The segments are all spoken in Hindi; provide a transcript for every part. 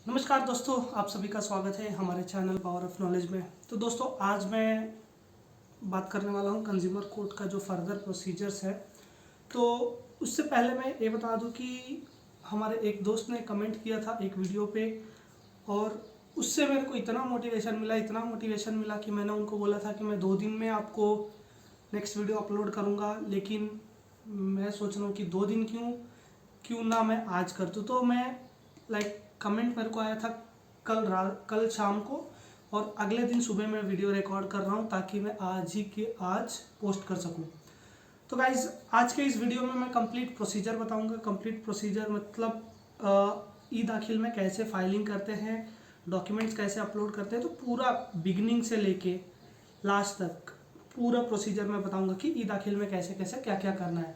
नमस्कार दोस्तों, आप सभी का स्वागत है हमारे चैनल पावर ऑफ नॉलेज में। तो दोस्तों, आज मैं बात करने वाला हूं कंज्यूमर कोर्ट का जो फर्दर प्रोसीजर्स है। तो उससे पहले मैं ये बता दूं कि हमारे एक दोस्त ने कमेंट किया था एक वीडियो पे, और उससे मेरे को इतना मोटिवेशन मिला कि मैंने उनको बोला था कि मैं 2 दिन में आपको नेक्स्ट वीडियो अपलोड करूँगा। लेकिन मैं सोच रहा हूँ कि 2 दिन क्यों क्यों ना मैं आज कर दूँ। तो मैं कमेंट मेरे को आया था कल शाम को, और अगले दिन सुबह मैं वीडियो रिकॉर्ड कर रहा हूँ ताकि मैं आज ही के आज पोस्ट कर सकूँ। तो गाइज, आज के इस वीडियो में मैं कंप्लीट प्रोसीजर बताऊंगा। कंप्लीट प्रोसीजर मतलब ई दाखिल में कैसे फाइलिंग करते हैं, डॉक्यूमेंट्स कैसे अपलोड करते हैं। तो पूरा बिगिनिंग से लेके लास्ट तक पूरा प्रोसीजर मैं बताऊंगा कि ई दाखिल में कैसे कैसे क्या क्या करना है।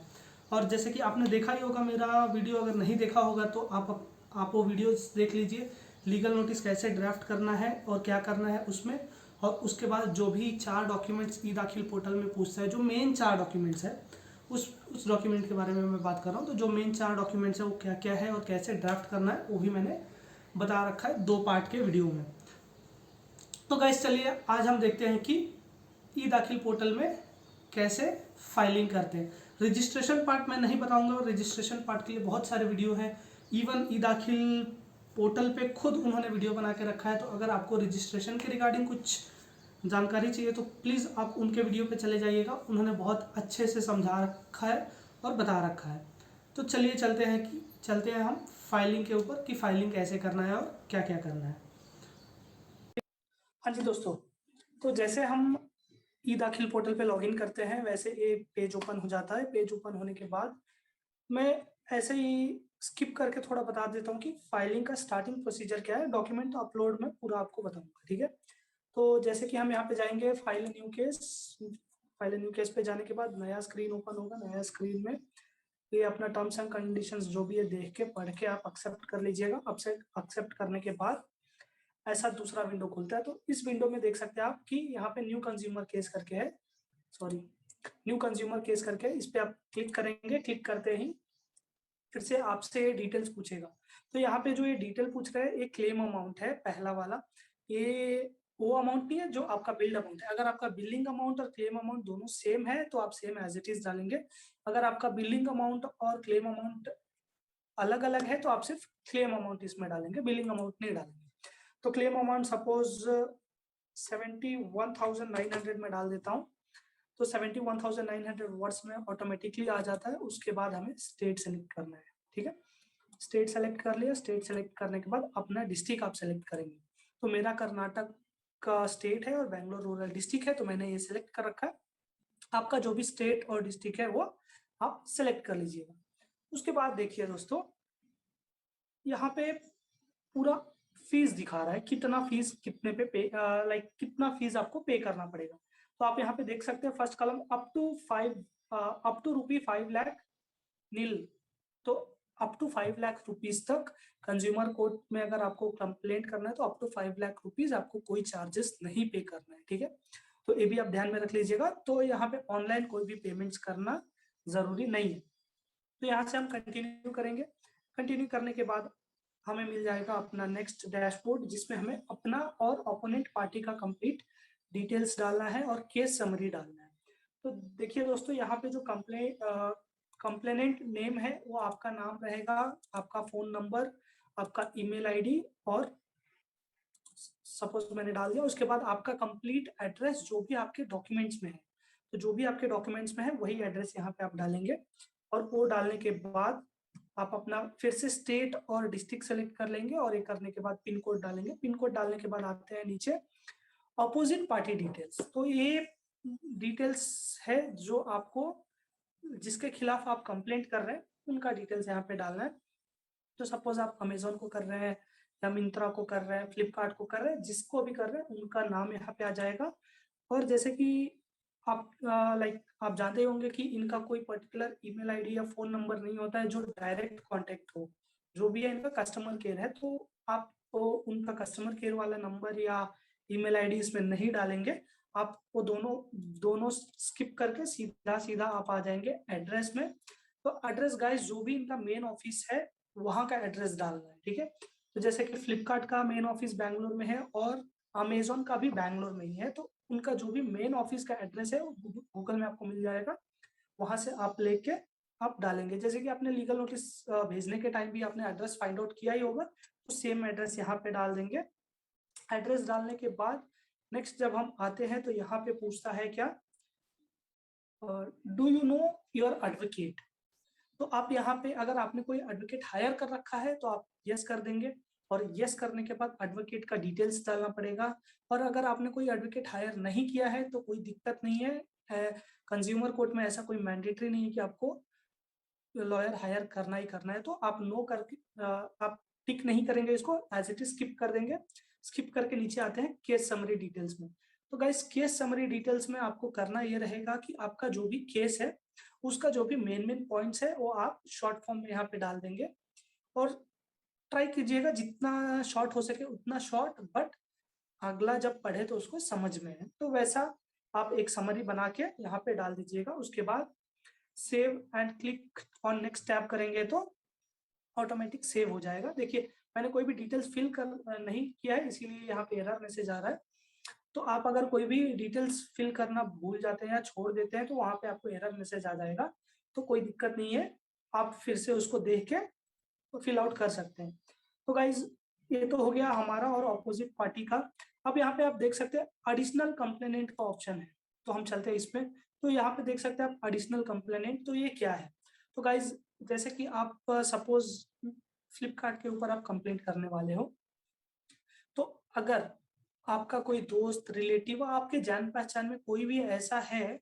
और जैसे कि आपने देखा ही होगा मेरा वीडियो, अगर नहीं देखा होगा तो आप वो वीडियोस देख लीजिए। लीगल नोटिस कैसे ड्राफ्ट करना है और क्या करना है उसमें, और उसके बाद जो भी 4 डॉक्यूमेंट्स ई दाखिल पोर्टल में पूछता है, जो मेन 4 डॉक्यूमेंट्स है, उस डॉक्यूमेंट के बारे में मैं बात कर रहा हूँ। तो जो मेन 4 डॉक्यूमेंट्स है वो क्या क्या है और कैसे ड्राफ्ट करना है वो भी मैंने बता रखा है 2 पार्ट के वीडियो में। तो गाइस, चलिए आज हम देखते हैं कि ई दाखिल पोर्टल में कैसे फाइलिंग करते हैं। रजिस्ट्रेशन पार्ट मैं नहीं बताऊंगा, रजिस्ट्रेशन पार्ट के लिए बहुत सारे वीडियो हैं। इवन ई दाखिल पोर्टल पे खुद उन्होंने वीडियो बना के रखा है। तो अगर आपको रजिस्ट्रेशन के रिगार्डिंग कुछ जानकारी चाहिए तो प्लीज़ आप उनके वीडियो पे चले जाइएगा। उन्होंने बहुत अच्छे से समझा रखा है और बता रखा है। तो चलिए चलते हैं हम फाइलिंग के ऊपर कि फाइलिंग कैसे करना है और क्या क्या करना है। हाँ जी दोस्तों, तो जैसे हम ई दाखिल पोर्टल पे लॉगिन करते हैं वैसे ये पेज ओपन हो जाता है। पेज ओपन होने के बाद मैं ऐसे ही स्किप करके थोड़ा बता देता हूँ कि फाइलिंग का स्टार्टिंग प्रोसीजर क्या है। डॉक्यूमेंट तो अपलोड में पूरा आपको बताऊंगा, ठीक है। तो जैसे कि हम यहाँ पे जाएंगे फाइल न्यू केस पे जाने के बाद नया स्क्रीन ओपन होगा। नया स्क्रीन में ये अपना टर्म्स एंड कंडीशंस जो भी है देख के पढ़ के आप एक्सेप्ट कर लीजिएगा। एक्सेप्ट करने के बाद ऐसा दूसरा विंडो खुलता है। तो इस विंडो में देख सकते हैं आप कि यहाँ पे न्यू कंज्यूमर केस करके है, सॉरी, न्यू कंज्यूमर केस करके, इस पे आप क्लिक करेंगे। क्लिक करते ही फिर से आपसे डिटेल्स पूछेगा। तो यहाँ पे जो ये डिटेल पूछ रहा है, ये क्लेम अमाउंट है पहला वाला। ये वो अमाउंट नहीं है जो आपका बिल्ड अमाउंट है। अगर आपका बिलिंग अमाउंट और क्लेम अमाउंट दोनों सेम है तो आप सेम एज इट इज डालेंगे। अगर आपका बिलिंग अमाउंट और क्लेम अमाउंट अलग अलग है तो आप सिर्फ क्लेम अमाउंट इसमें डालेंगे, बिलिंग अमाउंट नहीं डालेंगे। तो क्लेम अमाउंट सपोज 71,900 में डाल देता हूँ। तो 71,900 वर्ड्स में ऑटोमेटिकली आ जाता है। उसके बाद हमें स्टेट सेलेक्ट करना है, ठीक है। स्टेट सेलेक्ट कर लिया। स्टेट सेलेक्ट करने के बाद अपना डिस्ट्रिक्ट आप सेलेक्ट करेंगे। तो मेरा कर्नाटक का स्टेट है और बैंगलोर रूरल डिस्ट्रिक्ट है, तो मैंने ये सेलेक्ट कर रखा है। आपका जो भी स्टेट और डिस्ट्रिक्ट है वो आप सेलेक्ट कर लीजिएगा। उसके बाद देखिए दोस्तों, यहाँ पे पूरा फीस दिखा रहा है, कितना फीस कितने पे कितना फीस आपको पे करना पड़ेगा। तो आप यहाँ पे देख सकते हैं first column up to ₹5 lakh nil. तो अप टू 5 लाख रुपीज तक कंज्यूमर कोर्ट में अगर आपको कंप्लेंट करना है तो अप टू 5 लाख रुपीज आपको कोई चार्जेस नहीं पे करना है, ठीक है। तो ये भी आप ध्यान में रख लीजिएगा। तो यहाँ पे ऑनलाइन कोई भी पेमेंट्स करना जरूरी नहीं है। तो यहाँ से हम कंटिन्यू करेंगे। कंटिन्यू करने के बाद हमें मिल जाएगा अपना नेक्स्ट डैशबोर्ड, जिसमें हमें अपना और ओपोनेंट पार्टी का कंप्लीट डिटेल्स डालना है और केस समरी डालना है। तो देखिए दोस्तों, यहाँ पे जो कंप्लेनेंट नेम है वो आपका नाम रहेगा, आपका फोन नंबर, आपका ईमेल आईडी, और सपोज मैंने डाल दिया। उसके बाद आपका कंप्लीट एड्रेस जो भी आपके डॉक्यूमेंट्स में है, तो जो भी आपके डॉक्यूमेंट्स में है वही एड्रेस यहाँ पे आप डालेंगे। और वो डालने के बाद आप अपना फिर से स्टेट और डिस्ट्रिक्ट सेलेक्ट कर लेंगे, और ये करने के बाद पिन कोड डालेंगे। पिन कोड डालने के बाद आते हैं नीचे अपोजिट पार्टी डिटेल्स। तो ये डिटेल्स है जो आपको, जिसके खिलाफ आप कंप्लेंट कर रहे हैं उनका डिटेल्स यहाँ पे डालना है। तो सपोज आप अमेजोन को कर रहे हैं या मिंत्रा को कर रहे हैं, फ्लिपकार्ट को कर रहे हैं, जिसको भी कर रहे हैं उनका नाम यहाँ पे आ जाएगा। और जैसे कि आप आप जानते होंगे कि इनका कोई पर्टिकुलर ईमेल आईडी या फोन नंबर नहीं होता है जो डायरेक्ट कांटेक्ट हो। जो भी है इनका कस्टमर केयर है, तो आप तो उनका कस्टमर केयर वाला नंबर या ईमेल आईडी इसमें नहीं डालेंगे। आप वो दोनों दोनों स्किप करके सीधा सीधा आप आ जाएंगे एड्रेस में। तो एड्रेस गाइस, जो भी इनका मेन ऑफिस है वहां का एड्रेस डालना है, ठीक है। तो जैसे कि फ्लिपकार्ट का मेन ऑफिस बैंगलोर में है और अमेजोन का भी बैंगलोर में ही है, तो उनका जो भी मेन ऑफिस का एड्रेस है वो गूगल में आपको मिल जाएगा, वहां से आप लेके आप डालेंगे। जैसे कि आपने लीगल नोटिस भेजने के टाइम भी आपने एड्रेस फाइंड आउट किया ही होगा, तो सेम एड्रेस यहाँ पे डाल देंगे। एड्रेस डालने के बाद नेक्स्ट जब हम आते हैं तो यहाँ पे पूछता है क्या, do you know your advocate. तो आप यहाँ पे अगर आपने कोई एडवोकेट हायर कर रखा है तो आप यस कर देंगे, और यस करने के बाद एडवोकेट का डिटेल्स डालना पड़ेगा। और अगर आपने कोई एडवोकेट हायर नहीं किया है तो कोई दिक्कत नहीं है, कंज्यूमर कोर्ट में ऐसा कोई मैंडेटरी नहीं है कि आपको लॉयर हायर करना ही करना है, तो आप नो करके आप टिक नहीं करेंगे, इसको एज इट इज स्किप कर देंगे। स्किप करके नीचे आते हैं केस समरी डिटेल्स में। तो गाइस केस समरी डिटेल्स में आपको करना ये रहेगा कि आपका जो भी केस है उसका जो भी मेन मेन पॉइंट्स है वो आप शॉर्ट फॉर्म में यहाँ पे डाल देंगे, और ट्राई कीजिएगा जितना शॉर्ट हो सके उतना शॉर्ट, बट अगला जब पढ़े तो उसको समझ में है, तो वैसा आप एक समरी बना के यहाँ पे डाल दीजिएगा। उसके बाद save and click on next tab करेंगे तो ऑटोमेटिक सेव हो जाएगा। देखिए मैंने कोई भी डिटेल्स फिल कर नहीं किया है, इसीलिए यहाँ पे एरर मैसेज आ रहा है। तो आप अगर कोई भी डिटेल्स फिल करना भूल जाते हैं या छोड़ देते हैं तो वहां पे आपको एरर मैसेज आ जाएगा, तो कोई दिक्कत नहीं है, आप फिर से उसको देख के फिल आउट कर सकते हैं। तो गाइज ये तो हो गया हमारा और ऑपोजिट पार्टी का। अब यहाँ पे आप देख सकते हैं एडिशनल कंप्लेनेंट का ऑप्शन है, तो हम चलते हैं इसमें। तो यहाँ पे देख सकते हैं आप एडिशनल कंप्लेनेंट, तो ये क्या है। तो गाइज जैसे कि आप सपोज फ्लिपकार्ट के ऊपर आप कंप्लेंट करने वाले हो, तो अगर आपका कोई दोस्त रिलेटिव आपके जान पहचान में कोई भी ऐसा है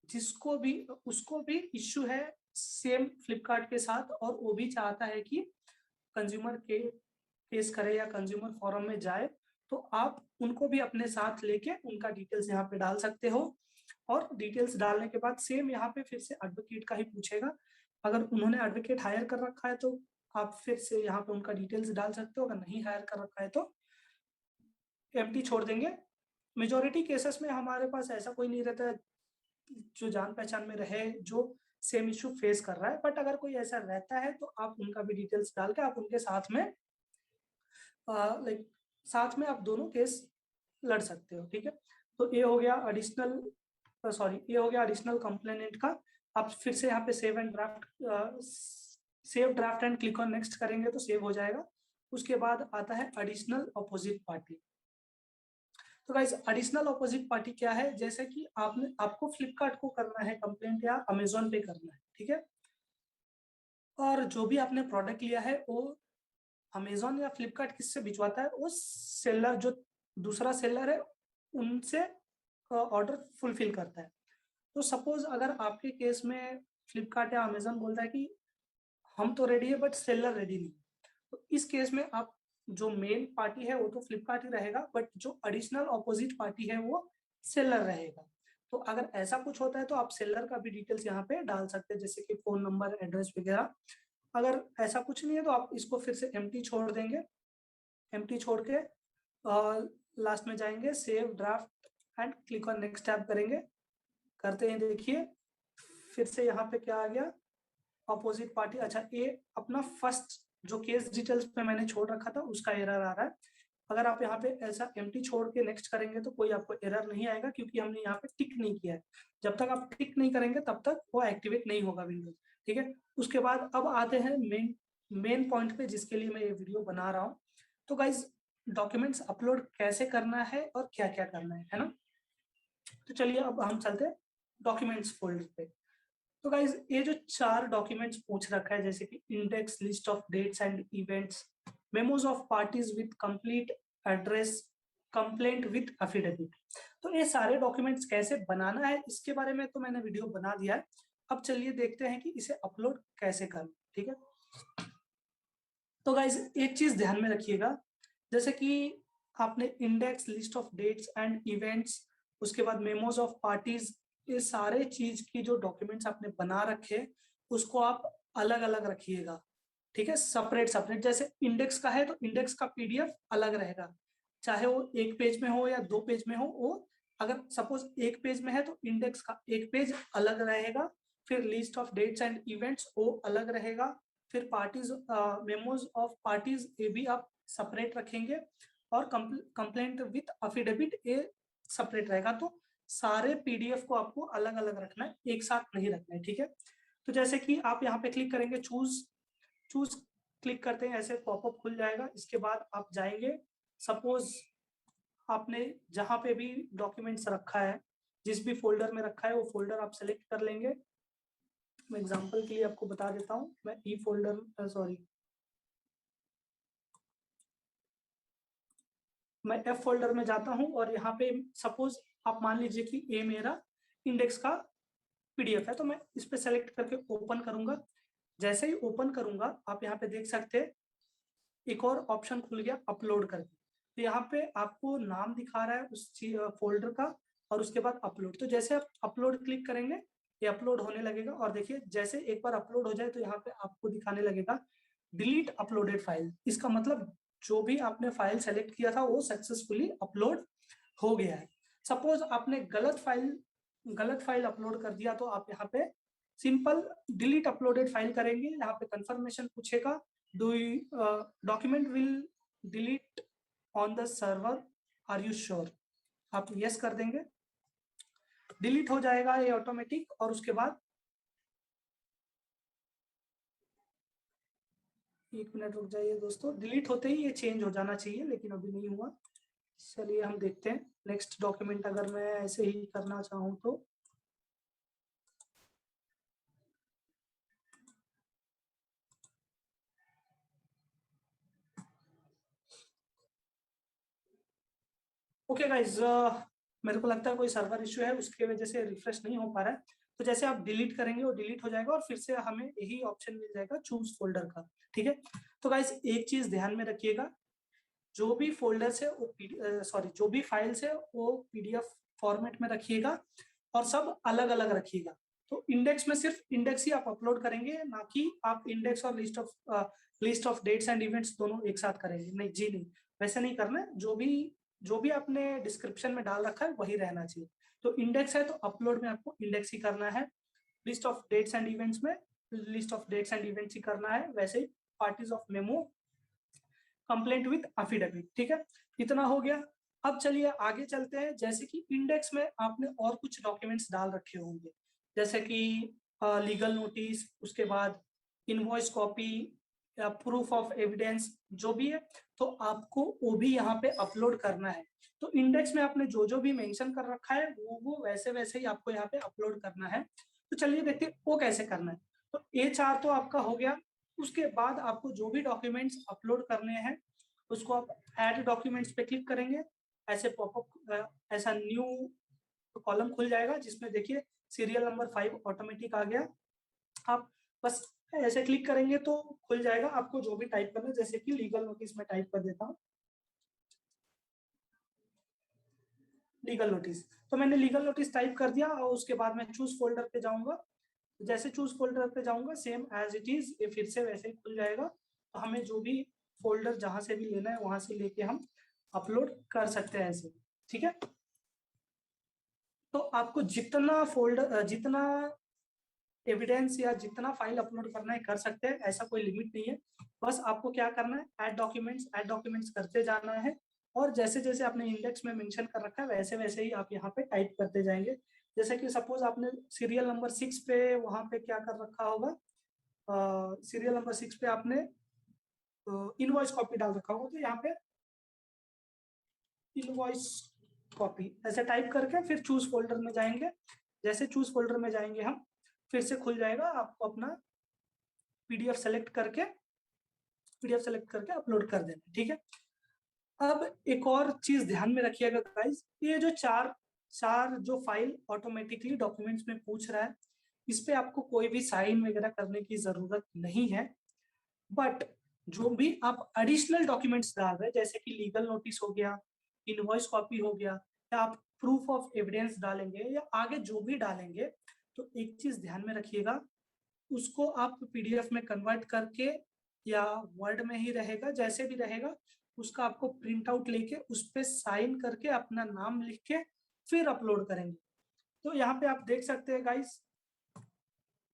जिसको भी उसको भी इश्यू है सेम फ्लिपकार्ट के साथ, और वो भी चाहता है कि कंज्यूमर के केस करे या कंज्यूमर फोरम में जाए, तो आप उनको भी अपने साथ लेके उनका डिटेल्स यहाँ पे डाल सकते हो। और डिटेल्स डालने के बाद सेम यहाँ पे फिर से एडवोकेट का ही पूछेगा, अगर उन्होंने एडवोकेट हायर कर रखा है तो आप फिर से यहाँ पे उनका डिटेल्स डाल सकते हो, अगर नहीं हायर कर रखा है तो एम्प्टी छोड़ देंगे। मेजोरिटी केसेस में हमारे पास ऐसा कोई नहीं रहता है जो जान पहचान में रहे जो सेम इशू फेस कर रहा है, बट अगर कोई ऐसा रहता है तो आप उनका भी डिटेल्स डाल के आप उनके साथ में लाइक साथ में आप दोनों केस लड़ सकते हो, ठीक है। तो ये हो गया एडिशनल, सॉरी ये हो गया एडिशनल कंप्लेनेंट का। आप फिर से यहाँ पे save and draft, save draft and click on next करेंगे तो सेव हो जाएगा। उसके बाद आता है एडिशनल अपोजिट पार्टी। तो गाइस एडिशनल अपोजिट पार्टी क्या है, जैसे कि आपको फ्लिपकार्ट को करना है कंप्लेंट या अमेजोन पे करना है, ठीक है। और जो भी आपने प्रोडक्ट लिया है वो अमेजोन या फ्लिपकार्ट किससे भिजवाता है, वो सेलर जो दूसरा सेलर है उनसे ऑर्डर फुलफिल करता है। तो सपोज अगर आपके केस में फ्लिपकार्ट या अमेजोन बोलता है कि हम तो रेडी है बट सेलर रेडी नहीं, तो इस केस में आप जो मेन पार्टी है वो तो फ्लिपकार्ट ही रहेगा, बट जो एडिशनल ऑपोजिट पार्टी है वो सेलर रहेगा। तो अगर ऐसा कुछ होता है तो आप सेलर का भी डिटेल्स यहाँ पे डाल सकते हैं, जैसे कि फोन नंबर एड्रेस वगैरह। अगर ऐसा कुछ नहीं है तो आप इसको फिर से एम्प्टी छोड़ देंगे। एम्प्टी छोड़ के लास्ट में जाएंगे save draft and click on next tab करेंगे। करते हैं देखिए फिर से यहाँ पे क्या आ गया, अपोजिट पार्टी। अच्छा ये अपना फर्स्ट जो केस डिटेल्स पे मैंने छोड़ रखा था उसका एरर आ रहा है। अगर आप यहाँ पे ऐसा एम्प्टी छोड़ के नेक्स्ट करेंगे तो कोई आपको एरर नहीं आएगा, क्योंकि हमने यहाँ पे टिक नहीं किया है। जब तक आप टिक नहीं करेंगे तब तक वो एक्टिवेट नहीं होगा विंडोज, ठीक है। उसके बाद अब आते हैं मेन पॉइंट पे जिसके लिए मैं ये वीडियो बना रहा हूँ। तो गाइज डॉक्यूमेंट्स अपलोड कैसे करना है और क्या क्या करना है ना। तो चलिए अब हम चलते हैं डॉक्यूमेंट्स फोल्डर पे। तो गाइज ये जो 4 डॉक्यूमेंट्स पूछ रखा है, जैसे कि index list of dates and events, memos of parties with complete address, complaint with affidavit, तो ये सारे डॉक्यूमेंट्स कैसे बनाना है इसके बारे में तो मैंने वीडियो बना दिया है। अब चलिए देखते हैं कि इसे अपलोड कैसे करना, ठीक है। तो गाइज एक चीज ध्यान में रखिएगा, जैसे कि आपने index list of dates and events, उसके बाद मेमोज ऑफ पार्टीज, ये सारे चीज की जो डॉक्यूमेंट्स आपने बना रखे उसको आप अलग अलग रखिएगा, ठीक है, सेपरेट सेपरेट। जैसे इंडेक्स का है तो इंडेक्स का पीडीएफ अलग रहेगा, चाहे वो 1 पेज में हो या 2 पेज में हो। वो अगर सपोज 1 पेज में है तो इंडेक्स का 1 पेज अलग रहेगा, फिर list of dates and events वो अलग रहेगा, फिर पार्टीज मेमोज ऑफ पार्टीज ये भी आप सेपरेट रखेंगे, और कंप्लेंट विथ अफिडेविट ये सेपरेट रहेगा। तो सारे पीडीएफ को आपको अलग अलग रखना है, एक साथ नहीं रखना है, ठीक है। तो जैसे कि आप यहाँ पे क्लिक करेंगे, चूज चूज क्लिक करते हैं, ऐसे पॉपअप खुल जाएगा। इसके बाद आप जाएंगे, सपोज आपने जहां पे भी डॉक्यूमेंट्स रखा है, जिस भी फोल्डर में रखा है वो फोल्डर आप सेलेक्ट कर लेंगे। मैं एग्जांपल के लिए आपको बता देता हूँ, मैं ई फोल्डर सॉरी मैं एफ फोल्डर में जाता हूँ, और यहाँ पे सपोज आप मान लीजिए कि ये मेरा इंडेक्स का पीडीएफ है, तो मैं इस पे सेलेक्ट करके ओपन करूंगा। जैसे ही ओपन करूंगा, आप यहाँ पे देख सकते हैं एक और ऑप्शन खुल गया, अपलोड करके। तो यहाँ पे आपको नाम दिखा रहा है उस फोल्डर का, और उसके बाद अपलोड। तो जैसे आप अपलोड क्लिक करेंगे, ये अपलोड होने लगेगा। और देखिए जैसे एक बार अपलोड हो जाए तो यहाँ पे आपको दिखाने लगेगा डिलीट अपलोडेड फाइल। इसका मतलब जो भी आपने फाइल सेलेक्ट किया था वो सक्सेसफुली अपलोड हो गया है। सपोज आपने गलत फाइल अपलोड कर दिया, तो आप यहाँ पे सिंपल डिलीट अपलोडेड फाइल करेंगे। यहाँ पे कंफर्मेशन पूछेगा, do document will delete on the server, are you sure. आप यस कर देंगे, डिलीट हो जाएगा ये ऑटोमेटिक। और उसके बाद 1 मिनट रुक जाइए दोस्तों, डिलीट होते ही ये चेंज हो जाना चाहिए, लेकिन अभी नहीं हुआ। चलिए हम देखते हैं नेक्स्ट डॉक्यूमेंट, अगर मैं ऐसे ही करना चाहूँ तो। ओके गाइज, मेरे को लगता है कोई सर्वर इशू है, उसके वजह से रिफ्रेश नहीं हो पा रहा है। तो जैसे आप डिलीट करेंगे वो डिलीट हो जाएगा, और फिर से हमें यही ऑप्शन मिल जाएगा चूज फोल्डर का, ठीक है। तो गाइज एक चीज ध्यान में रखिएगा, जो भी फोल्डर्स है वो जो भी फाइल्स है वो पीडीएफ फॉर्मेट में रखिएगा, और सब अलग अलग रखिएगा। तो इंडेक्स में सिर्फ इंडेक्स ही आप अपलोड करेंगे, ना कि आप इंडेक्स और list of dates and events दोनों एक साथ करेंगे। नहीं जी नहीं, वैसे नहीं करना है। जो भी आपने डिस्क्रिप्शन में डाल रखा है वही रहना चाहिए। तो इंडेक्स है तो अपलोड में आपको इंडेक्स ही करना है, list of dates and events में list of dates and events ही करना है। वैसे ही parties of memo complaint with affidavit, ठीक है। इतना हो गया। अब चलिए आगे चलते हैं। जैसे कि इंडेक्स में आपने और कुछ डॉक्यूमेंट्स डाल रखे होंगे, जैसे कि लीगल नोटिस, उसके बाद इनवॉइस कॉपी या प्रूफ ऑफ एविडेंस, जो भी है, तो आपको वो भी यहाँ पे अपलोड करना है। तो इंडेक्स में आपने जो जो भी मेंशन कर रखा है वो वैसे वैसे ही आपको यहाँ पे अपलोड करना है। तो चलिए देखते हैं वो कैसे करना है। तो A4 तो आपका हो गया। उसके बाद आपको जो भी डॉक्यूमेंट्स अपलोड करने हैं उसको आप ऐड डॉक्यूमेंट्स पे क्लिक करेंगे। ऐसे पॉपअप ऐसा न्यू कॉलम खुल जाएगा, जिसमें देखिए सीरियल नंबर 5 ऑटोमेटिक आ गया। आप बस ऐसे क्लिक करेंगे तो खुल जाएगा। आपको जो भी टाइप करना है, जैसे कि लीगल नोटिस में टाइप कर देता हूँ, लीगल नोटिस। तो मैंने लीगल नोटिस टाइप कर दिया, और उसके बाद मैं चूज फोल्डर पे जाऊंगा। जैसे चूज फोल्डर पे जाऊंगा, सेम एज इट इज ये फिर से वैसे ही खुल जाएगा। तो हमें जो भी फोल्डर जहां से भी लेना है वहां से लेके हम अपलोड कर सकते हैं ऐसे, ठीक है। तो आपको जितना फोल्डर जितना एविडेंस या जितना फाइल अपलोड करना है कर सकते हैं, ऐसा कोई लिमिट नहीं है। बस आपको क्या करना है, ऐड डॉक्यूमेंट्स करते जाना है। और जैसे जैसे आपने इंडेक्स में मेंशन कर रखा है वैसे वैसे ही आप यहाँ पे टाइप करते जाएंगे। जैसे कि सपोज आपने सीरियल नंबर 6 पे वहां पे क्या कर रखा होगा, सीरियल नंबर 6 पे आपने इनवॉइस कॉपी डाल रखा होगा, तो यहाँ पे इनवॉइस कॉपी ऐसे टाइप करके फिर चूज फोल्डर में जाएंगे। जैसे चूज फोल्डर में जाएंगे हम, फिर से खुल जाएगा। आपको अपना पीडीएफ सेलेक्ट करके अपलोड कर देना, ठीक है। अब एक और चीज ध्यान में रखिएगा गाइस, ये जो चार चार जो फाइल ऑटोमेटिकली डॉक्यूमेंट्स में पूछ रहा है, इस पे आपको कोई भी साइन वगैरह करने की जरूरत नहीं है। बट जो भी आप एडिशनल डॉक्यूमेंट्स डाल रहे हैं, जैसे कि लीगल नोटिस हो गया, इनवॉइस कॉपी हो गया, या आप प्रूफ ऑफ एविडेंस डालेंगे या आगे जो भी डालेंगे, तो एक चीज ध्यान में रखिएगा, उसको आप पीडीएफ में कन्वर्ट करके या वर्ड में ही रहेगा जैसे भी रहेगा, उसका आपको प्रिंट आउट लेके उस पर साइन करके अपना नाम लिख के फिर अपलोड करेंगे। तो यहाँ पे आप देख सकते हैं गाइस,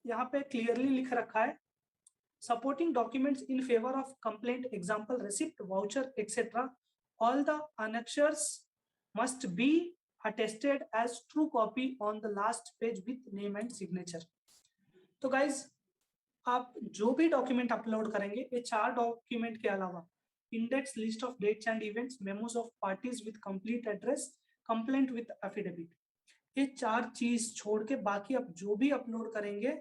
यहाँ पे क्लियरली लिख रखा है supporting documents in favor of complaint, example receipt, voucher, etc. All the annexures must be attested as true copy on the last page with name and signature. तो guys, आप जो भी डॉक्यूमेंट अपलोड करेंगे, ये 4 डॉक्यूमेंट के अलावा index, list of dates and events, memos of parties with complete address, complaint with affidavit, ये 4 चीज छोड़ के बाकी आप जो भी अपलोड करेंगे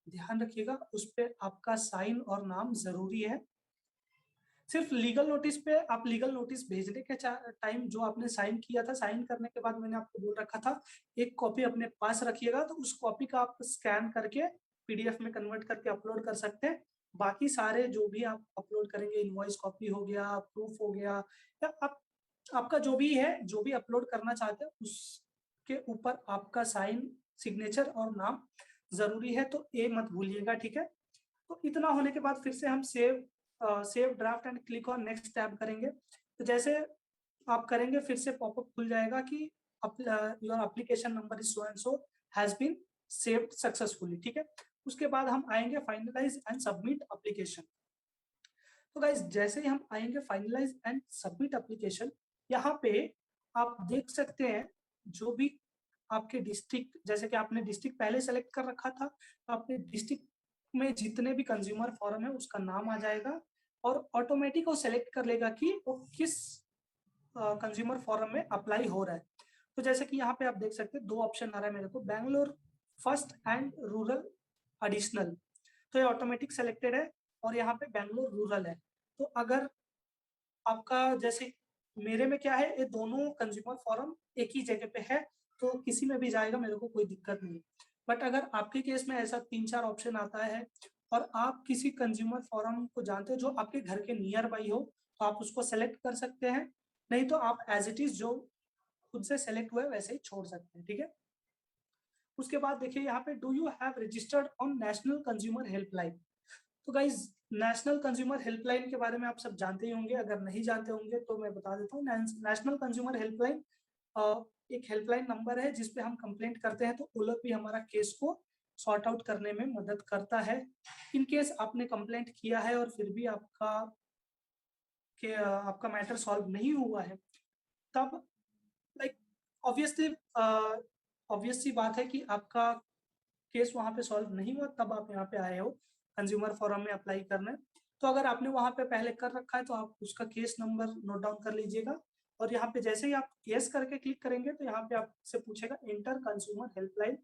ध्यान रखिएगा उस पर आपका साइन और नाम जरूरी है। सिर्फ लीगल नोटिस पे आप लीगल नोटिस भेजने के टाइम जो आपने साइन किया था, साइन करने के बाद मैंने आपको बोल रखा था एक कॉपी अपने पास रखिएगा, तो उस कॉपी का आप स्कैन करके पीडीएफ में कन्वर्ट करके अपलोड कर सकते हैं। बाकी सारे जो भी आप अपलोड करेंगे, इनवॉइस कॉपी हो गया, प्रूफ हो गया, या आपका जो भी है, जो भी अपलोड करना चाहते हैं उसके ऊपर आपका साइन, सिग्नेचर और नाम जरूरी है, तो ये मत भूलिएगा, ठीक है। तो इतना होने के बाद फिर से हम save draft and click on next tab करेंगे। तो जैसे आप करेंगे फिर से पॉपअप खुल जाएगा कि your application number is so and so has been saved successfully, ठीक है। उसके बाद हम आएंगे फाइनलाइज एंड सबमिट एप्लीकेशन। तो गाइज जैसे ही हम आएंगे फाइनलाइज एंड सबमिट एप्लीकेशन, यहाँ पे आप देख सकते हैं जो भी आपके डिस्ट्रिक्ट, जैसे कि आपने डिस्ट्रिक्ट पहले सेलेक्ट कर रखा था, तो आपके डिस्ट्रिक्ट में जितने भी कंज्यूमर फॉरम है उसका नाम आ जाएगा और ऑटोमेटिक वो सेलेक्ट कर लेगा कि वो किस कंज्यूमर फॉरम में अप्लाई हो रहा है। तो जैसे कि यहाँ पे आप देख सकते हैं 2 ऑप्शन आ रहा है मेरे को, Bangalore first and rural additional, तो ये ऑटोमेटिक सेलेक्टेड है और यहाँ पे बैंगलोर रूरल है। तो अगर आपका, जैसे मेरे में क्या है, ये दोनों कंज्यूमर फॉरम एक ही जगह पे है, तो किसी में भी जाएगा, मेरे को कोई दिक्कत नहीं। बट अगर आपके केस में ऐसा 3-4 ऑप्शन आता है और आप किसी कंज्यूमर फॉरम को जानते हो जो आपके घर के नियर बाई हो, तो आप उसको सेलेक्ट कर सकते हैं, नहीं तो आप एज इट इज जो खुद से सेलेक्ट हुआ है वैसे ही छोड़ सकते हैं, ठीक है। उसके बाद देखिए यहाँ पे, do you have registered on national consumer helpline. तो गाइज नेशनल कंज्यूमर हेल्पलाइन के बारे में आप सब जानते ही होंगे, अगर नहीं जानते होंगे तो मैं बता देता हूँ। नेशनल कंज्यूमर हेल्पलाइन एक हेल्पलाइन नंबर है जिसपे हम कंप्लेंट करते हैं, तो वो लोग भी हमारा केस को सॉर्ट आउट करने में मदद करता है। इन केस आपने कंप्लेंट किया है और फिर भी आपका मैटर सॉल्व नहीं हुआ है, तब लाइक ऑब्वियसली ऑब्वियस सी बात है कि आपका केस वहां पे सॉल्व नहीं हुआ, तब आप यहाँ पे आए हो कंज्यूमर फोरम में अप्लाई करने। तो अगर आपने वहां पे पहले कर रखा है तो आप उसका केस नंबर नोट डाउन कर लीजिएगा, और यहाँ पे जैसे ही आप यस करके क्लिक करेंगे तो यहाँ पे आपसे पूछेगा enter consumer helpline,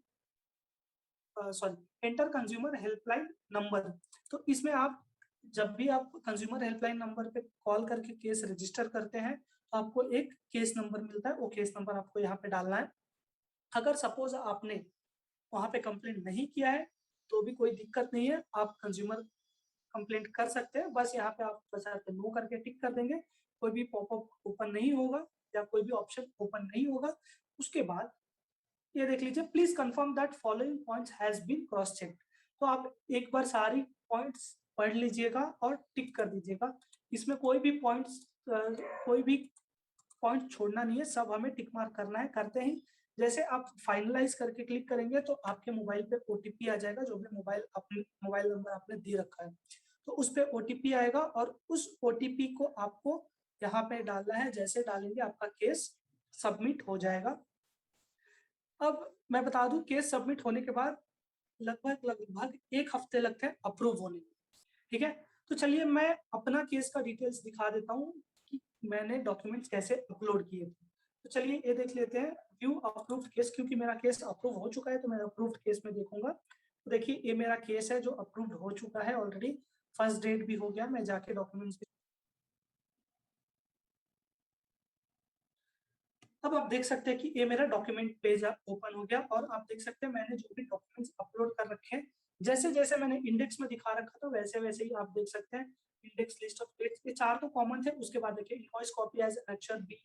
sorry enter consumer helpline number. तो इसमें आप जब भी आप कंज्यूमर हेल्पलाइन नंबर पे कॉल करके केस रजिस्टर करते हैं तो आपको एक केस नंबर मिलता है, वो केस नंबर आपको यहाँ पे डालना है। अगर सपोज आपने वहां पे कंप्लेंट नहीं किया है तो भी कोई दिक्कत नहीं है, आप कंज्यूमर कंप्लेंट कर सकते हैं, बस यहाँ पे आप बस नो करके टिक कर देंगे, कोई भी पॉपअप ओपन नहीं होगा या कोई भी ऑप्शन ओपन नहीं होगा। उसके बाद ये देख लीजिए, please confirm that following points has been cross checked. तो आप एक बार सारी पॉइंट्स पढ़ लीजिएगा और टिक कर दीजिएगा, इसमें कोई भी पॉइंट छोड़ना नहीं है, सब हमें टिक मार्क करना है। करते ही जैसे आप फाइनलाइज करके क्लिक करेंगे तो आपके मोबाइल पे ओटीपी आ जाएगा, जो भी मोबाइल नंबर आपने दे रखा है, तो उस पे ओटीपी आएगा और उस ओटीपी को आपको यहाँ पे डालना है। जैसे डालेंगे आपका केस सबमिट हो जाएगा। अब मैं बता दूं, केस सबमिट होने के बाद लगभग 1 हफ्ते लगते हैं अप्रूव होने में, ठीक है। तो चलिए मैं अपना केस का डिटेल्स दिखा देता हूँ कि मैंने डॉक्यूमेंट्स कैसे अपलोड किए थे। तो चलिए ये देख लेते हैं, व्यू अप्रूव्ड केस, क्योंकि मेरा केस अप्रूव हो चुका है तो मैं अप्रूव्ड केस में देखूंगा। तो देखिए ये मेरा केस है जो अप्रूव्ड हो चुका है ऑलरेडी, फर्स्ट डेट भी हो गया। मैं जाके डॉक्यूमेंट्स, अब आप देख सकते हैं कि ये मेरा डॉक्यूमेंट पेज ओपन हो गया और आप देख सकते हैं मैंने जो भी डॉक्यूमेंट्स अपलोड कर रखे हैं, जैसे जैसे मैंने इंडेक्स में दिखा रखा था वैसे वैसे ही आप देख सकते हैं। इंडेक्स, लिस्ट ऑफ डेट्स, ये 4 तो कॉमन थे। उसके बाद देखिए invoice copy as annexure B,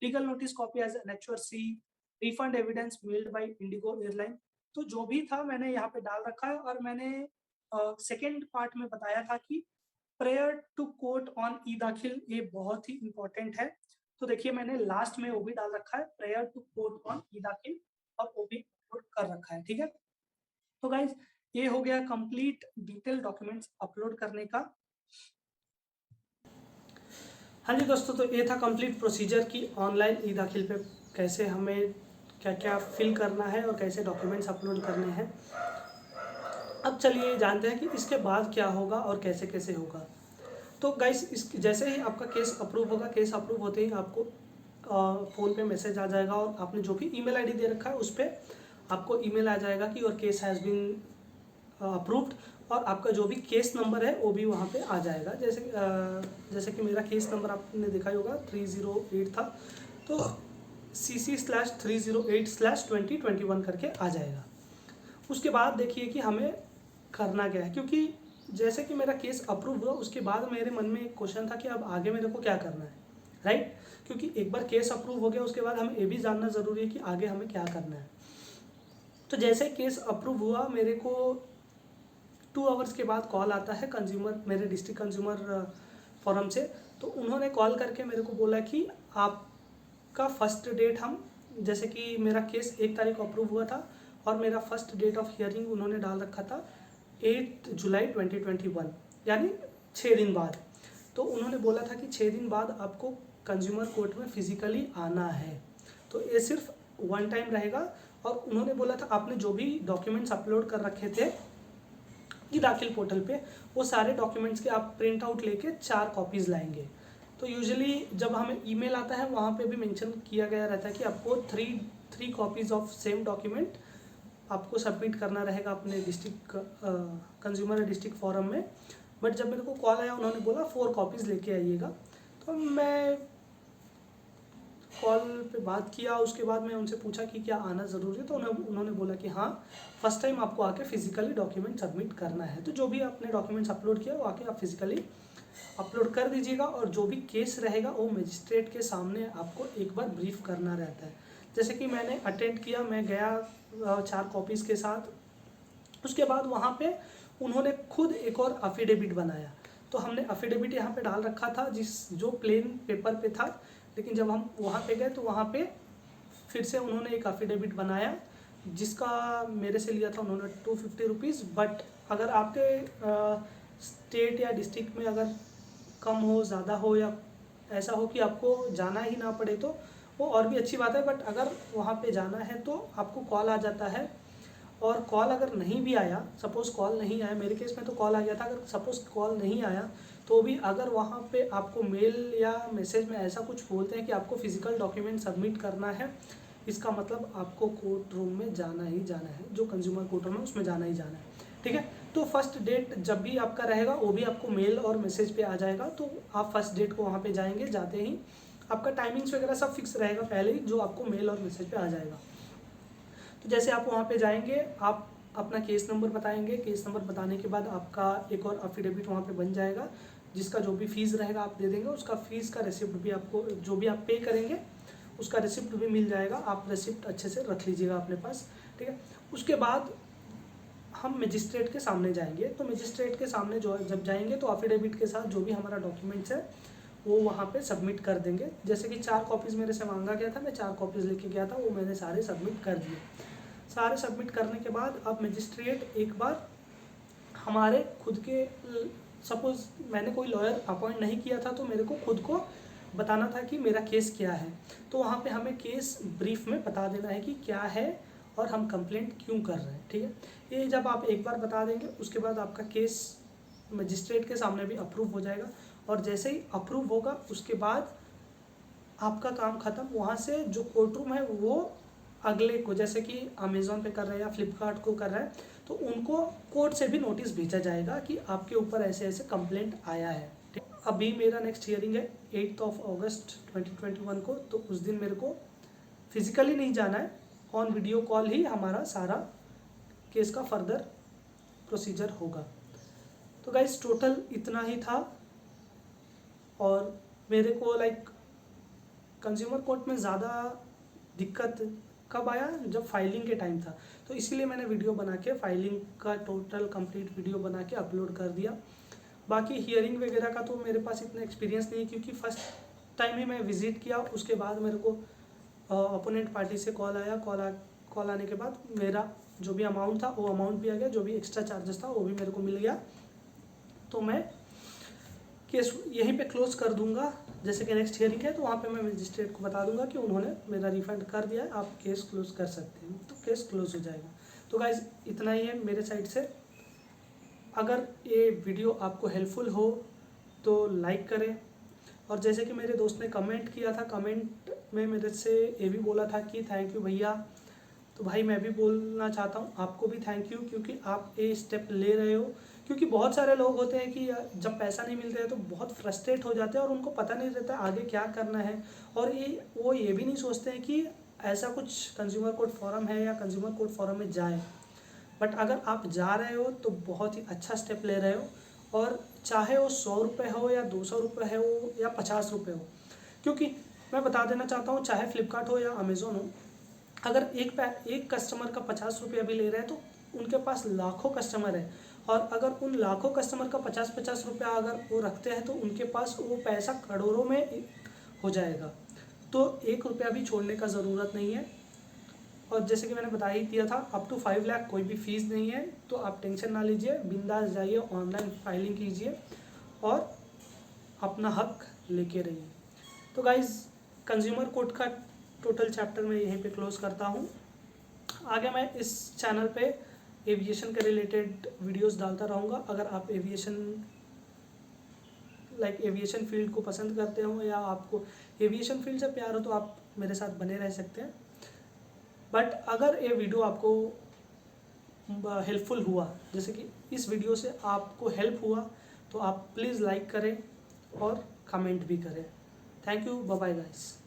legal notice copy as annexure C, refund evidence mailed by IndiGo airline. तो जो भी था मैंने यहाँ पे डाल रखा है। और मैंने सेकेंड पार्ट में बताया था कि प्रेयर टू कोर्ट ऑन ई दाखिल, ये बहुत ही इंपॉर्टेंट है। तो देखिए मैंने लास्ट में वो भी डाल रखा है, प्रेयर टू कोर्ट ऑन ई दाखिल, और वो भी अपलोड कर रखा है, ठीक है। तो गाइज ये हो गया कंप्लीट डिटेल डॉक्यूमेंट्स अपलोड करने का। हाँ जी दोस्तों, तो ये था कंप्लीट प्रोसीजर की ऑनलाइन ई दाखिल पे कैसे हमें क्या क्या फिल करना है और कैसे डॉक्यूमेंट्स अपलोड करने हैं। अब चलिए जानते हैं कि इसके बाद क्या होगा और कैसे कैसे होगा। तो गाइस, इस जैसे ही आपका केस अप्रूव होगा, केस अप्रूव होते ही आपको फ़ोन पे मैसेज आ जाएगा और आपने जो भी ईमेल आईडी दे रखा है उस पर आपको ईमेल आ जाएगा कि your case has been approved, और आपका जो भी केस नंबर है वो भी वहाँ पे आ जाएगा। जैसे कि मेरा केस नंबर आपने देखा ही होगा 308 था, तो CC/308/2021 करके आ जाएगा। उसके बाद देखिए कि हमें करना क्या है, क्योंकि जैसे कि मेरा केस अप्रूव हुआ उसके बाद मेरे मन में एक क्वेश्चन था कि अब आगे मेरे को क्या करना है, राइट। क्योंकि एक बार केस अप्रूव हो गया उसके बाद हमें ये भी जानना ज़रूरी है कि आगे हमें क्या करना है। तो जैसे केस अप्रूव हुआ, मेरे को 2 आवर्स के बाद कॉल आता है मेरे डिस्ट्रिक्ट कंज्यूमर फोरम से। तो उन्होंने कॉल करके मेरे को बोला कि आपका फर्स्ट डेट जैसे कि मेरा केस 1 तारीख को अप्रूव हुआ था और मेरा फर्स्ट डेट ऑफ हियरिंग उन्होंने डाल रखा था 8 जुलाई 2021, यानी 6 दिन बाद। तो उन्होंने बोला था कि 6 दिन बाद आपको कंज्यूमर कोर्ट में फिजिकली आना है। तो ये सिर्फ 1 टाइम रहेगा। और उन्होंने बोला था आपने जो भी डॉक्यूमेंट्स अपलोड कर रखे थे ई दाखिल पोर्टल पे, वो सारे डॉक्यूमेंट्स के आप प्रिंट आउट लेके 4 कॉपीज़ लाएंगे। तो यूजुअली जब हमें ईमेल आता है वहाँ पे भी मेंशन किया गया रहता है कि आपको 3 कॉपीज़ ऑफ सेम डॉक्यूमेंट आपको सबमिट करना रहेगा अपने डिस्ट्रिक्ट कंज्यूमर डिस्ट्रिक्ट फोरम में। बट जब मेरे को कॉल आया उन्होंने बोला 4 कॉपीज़ लेके आइएगा। तो मैं कॉल पे बात किया, उसके बाद मैं उनसे पूछा कि क्या आना ज़रूरी है। तो उन्होंने बोला कि हाँ, फर्स्ट टाइम आपको आके फिजिकली डॉक्यूमेंट सबमिट करना है। तो जो भी आपने डॉक्यूमेंट्स अपलोड किया वो आके आप फिजिकली अपलोड कर दीजिएगा। और जो भी केस रहेगा वो मजिस्ट्रेट के सामने आपको एक बार ब्रीफ करना रहता है। जैसे कि मैंने अटेंड किया, मैं गया 4 कॉपीज़ के साथ। उसके बाद वहाँ पे उन्होंने खुद एक और अफिडेविट बनाया। तो हमने अफिडेविट यहाँ पे डाल रखा था जो प्लेन पेपर पे था, लेकिन जब हम वहाँ पे गए तो वहाँ पे फिर से उन्होंने एक अफिडेविट बनाया जिसका मेरे से लिया था उन्होंने 250 रुपीज़। बट अगर आपके स्टेट या डिस्ट्रिक्ट में अगर कम हो, ज़्यादा हो, या ऐसा हो कि आपको जाना ही ना पड़े तो वो और भी अच्छी बात है। बट अगर वहाँ पे जाना है तो आपको कॉल आ जाता है। और कॉल अगर नहीं भी आया, सपोज़ कॉल नहीं आया, मेरे केस में तो कॉल आ गया था, अगर सपोज़ कॉल नहीं आया तो भी अगर वहाँ पे आपको मेल या मैसेज में ऐसा कुछ बोलते हैं कि आपको फिजिकल डॉक्यूमेंट सबमिट करना है, इसका मतलब आपको कोर्ट रूम में जाना ही जाना है, जो कंज्यूमर कोर्ट रूम है उसमें जाना ही जाना है, ठीक है। तो फर्स्ट डेट जब भी आपका रहेगा वो भी आपको मेल और मैसेज पे आ जाएगा। तो आप फर्स्ट डेट को वहाँ पे जाएंगे, जाते ही आपका टाइमिंग्स वगैरह सब फिक्स रहेगा पहले ही, जो आपको मेल और मैसेज पे आ जाएगा। तो जैसे आप वहाँ पे जाएंगे, आप अपना केस नंबर बताएंगे, केस नंबर बताने के बाद आपका एक और अफिडेविट वहाँ पे बन जाएगा जिसका जो भी फीस रहेगा आप दे देंगे। उसका फीस का रिसिप्ट भी आपको, जो भी आप पे करेंगे उसका रिसिप्ट भी मिल जाएगा। आप रिसिप्ट अच्छे से रख लीजिएगा अपने पास, ठीक है। उसके बाद हम मजिस्ट्रेट के सामने जाएंगे। तो मजिस्ट्रेट के सामने जब जाएंगे तो अफिडेविट के साथ जो भी हमारा डॉक्यूमेंट्स है वो वहाँ पे सबमिट कर देंगे। जैसे कि 4 कॉपीज़ मेरे से मांगा गया था, मैं 4 कॉपीज़ लेके गया था, वो मैंने सारे सबमिट कर दिए। सारे सबमिट करने के बाद अब मजिस्ट्रेट एक बार हमारे खुद के, सपोज़ मैंने कोई लॉयर अपॉइंट नहीं किया था तो मेरे को खुद को बताना था कि मेरा केस क्या है। तो वहाँ पे हमें केस ब्रीफ में बता देना है कि क्या है और हम कंप्लेंट क्यों कर रहे हैं, ठीक है। ये जब आप एक बार बता देंगे उसके बाद आपका केस मजिस्ट्रेट के सामने भी अप्रूव हो जाएगा। और जैसे ही अप्रूव होगा उसके बाद आपका काम ख़त्म। वहाँ से जो कोर्ट रूम है वो अगले को, जैसे कि अमेज़ॉन पे कर रहे हैं या फ्लिपकार्ट को कर रहे हैं, तो उनको कोर्ट से भी नोटिस भेजा जाएगा कि आपके ऊपर ऐसे ऐसे कंप्लेंट आया है। अभी मेरा नेक्स्ट हियरिंग है 8 अगस्त 2021 को। तो उस दिन मेरे को फिजिकली नहीं जाना है, ऑन वीडियो कॉल ही हमारा सारा केस का फर्दर प्रोसीजर होगा। तो गाइस टोटल इतना ही था। और मेरे को कंज्यूमर कोर्ट में ज़्यादा दिक्कत कब आया, जब फाइलिंग के टाइम था। तो इसीलिए मैंने वीडियो बना के फाइलिंग का टोटल कंप्लीट वीडियो बना के अपलोड कर दिया। बाकी हियरिंग वगैरह का तो मेरे पास इतना एक्सपीरियंस नहीं है, क्योंकि फर्स्ट टाइम ही मैं विज़िट किया। उसके बाद मेरे को अपोनेंट पार्टी से कॉल आया, कॉल आने के बाद मेरा जो भी अमाउंट था वो अमाउंट भी आ गया, जो भी एक्स्ट्रा चार्जेस था वो भी मेरे को मिल गया। तो मैं केस यहीं पे क्लोज कर दूंगा। जैसे कि नेक्स्ट हियरिंग है तो वहाँ पे मैं मजिस्ट्रेट को बता दूंगा कि उन्होंने मेरा रिफंड कर दिया है, आप केस क्लोज कर सकते हैं, तो केस क्लोज हो जाएगा। तो गाइज इतना ही है मेरे साइड से। अगर ये वीडियो आपको हेल्पफुल हो तो लाइक करें, और जैसे कि मेरे दोस्त ने कमेंट किया था, कमेंट में मेरे से ये भी बोला था कि थैंक यू भैया, तो भाई मैं भी बोलना चाहता हूँ आपको भी थैंक यू, क्योंकि आप ये स्टेप ले रहे हो। क्योंकि बहुत सारे लोग होते हैं कि जब पैसा नहीं मिलता है तो बहुत फ्रस्ट्रेट हो जाते हैं और उनको पता नहीं रहता आगे क्या करना है, और वो ये भी नहीं सोचते हैं कि ऐसा कुछ कंज्यूमर कोर्ट फोरम है या कंज्यूमर कोर्ट फोरम में जाए। बट अगर आप जा रहे हो तो बहुत ही अच्छा स्टेप ले रहे हो, और चाहे वो 100 रुपये हो या 200 रुपये हो या 50 रुपये हो। क्योंकि मैं बता देना चाहता हूँ, चाहे फ्लिपकार्ट हो या अमेज़ोन हो, अगर एक कस्टमर का 50 रुपया भी ले रहे हैं तो उनके पास लाखों कस्टमर है, और अगर उन लाखों कस्टमर का 50-50 रुपया अगर वो रखते हैं तो उनके पास वो पैसा करोड़ों में हो जाएगा। तो 1 रुपया भी छोड़ने का ज़रूरत नहीं है। और जैसे कि मैंने बता ही दिया था, अप टू 5 लाख कोई भी फीस नहीं है, तो आप टेंशन ना लीजिए, बिंदास जाइए, ऑनलाइन फाइलिंग कीजिए और अपना हक लेके रहिए। तो गाइज़ कंज्यूमर कोर्ट का टोटल चैप्टर मैं यहीं पे क्लोज करता हूँ। आगे मैं इस चैनल पे एविएशन के रिलेटेड वीडियोस डालता रहूँगा। अगर आप एविएशन फील्ड को पसंद करते हो या आपको एविएशन फील्ड से प्यार हो तो आप मेरे साथ बने रह सकते हैं। बट अगर ये वीडियो आपको हेल्पफुल हुआ, जैसे कि इस वीडियो से आपको हेल्प हुआ, तो आप प्लीज़ लाइक करें और कमेंट भी करें। Thank you, bye bye guys.